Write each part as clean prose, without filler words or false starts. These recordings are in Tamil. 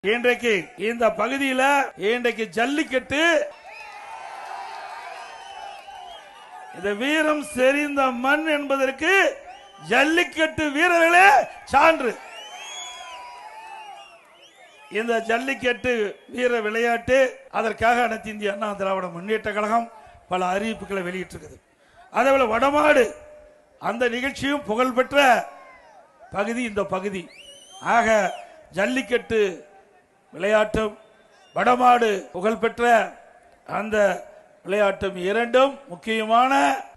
இன்றைக்கு இந்த பகுதியில் இன்றைக்கு ஜல்லிக்கட்டு இந்த வீரம் செறிந்த மண் என்பதற்கு ஜல்லிக்கட்டு வீரர்களே சான்று. இந்த ஜல்லிக்கட்டு வீர விளையாட்டு அதற்காக அனைத்து இந்திய அண்ணா திராவிட முன்னேற்ற கழகம் பல அறிவிப்புகளை வெளியிட்டிருக்குது. அதேபோல வடமாடு அந்த நிகழ்ச்சியும் புகழ்பெற்ற பகுதி இந்த பகுதி. ஆக ஜல்லிக்கட்டு விளையாட்டும் வடமாடு புகழ்பெற்ற அந்த விளையாட்டும் இரண்டும் முக்கியமான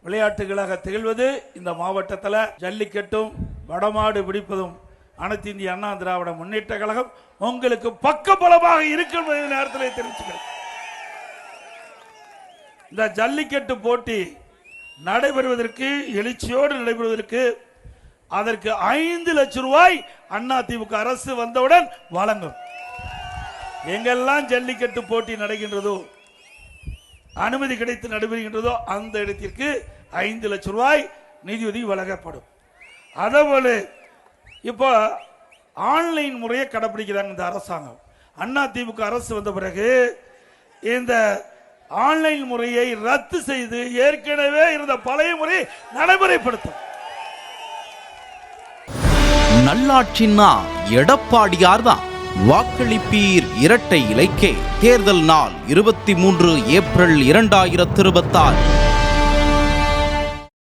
விளையாட்டுகளாக திகழ்வது இந்த மாவட்டத்தில். ஜல்லிக்கட்டும் வடமாடு பிடிப்பதும் அனைத்து இந்திய அண்ணா திராவிட முன்னேற்ற கழகம் உங்களுக்கு பக்கபலமாக இருக்கும் நேரத்தில் தெரிவிச்சுக்கிறேன். இந்த ஜல்லிக்கட்டு போட்டி நடைபெறுவதற்கு எழுச்சியோடு நடைபெறுவதற்கு அதற்கு 5 லட்சம் ரூபாய் அதிமுக அரசு வந்தவுடன் வழங்கும். எங்கெல்லாம் ஜல்லிக்கட்டு போட்டி நடக்கின்றதோ அனுமதி கிடைத்து நடைபெறுகின்றதோ அந்த இடத்திற்கு 5 லட்சம் ரூபாய் நிதியுதவி வழங்கப்படும். அதேபோல இப்போ ஆன்லைன் முறையை கடைபிடிக்கிறாங்க இந்த அரசாங்கம். அதிமுக அரசு வந்த பிறகு இந்த ஆன்லைன் முறையை ரத்து செய்து ஏற்கனவே இருந்த பழைய முறை நடைமுறைப்படுத்தும். நல்லாட்சின்னா எடப்பாடியார் தான். வாக்களிப்பீர் இரட்டை இலைக்கே. தேர்தல் நாள் 23 ஏப்ரல் 2026.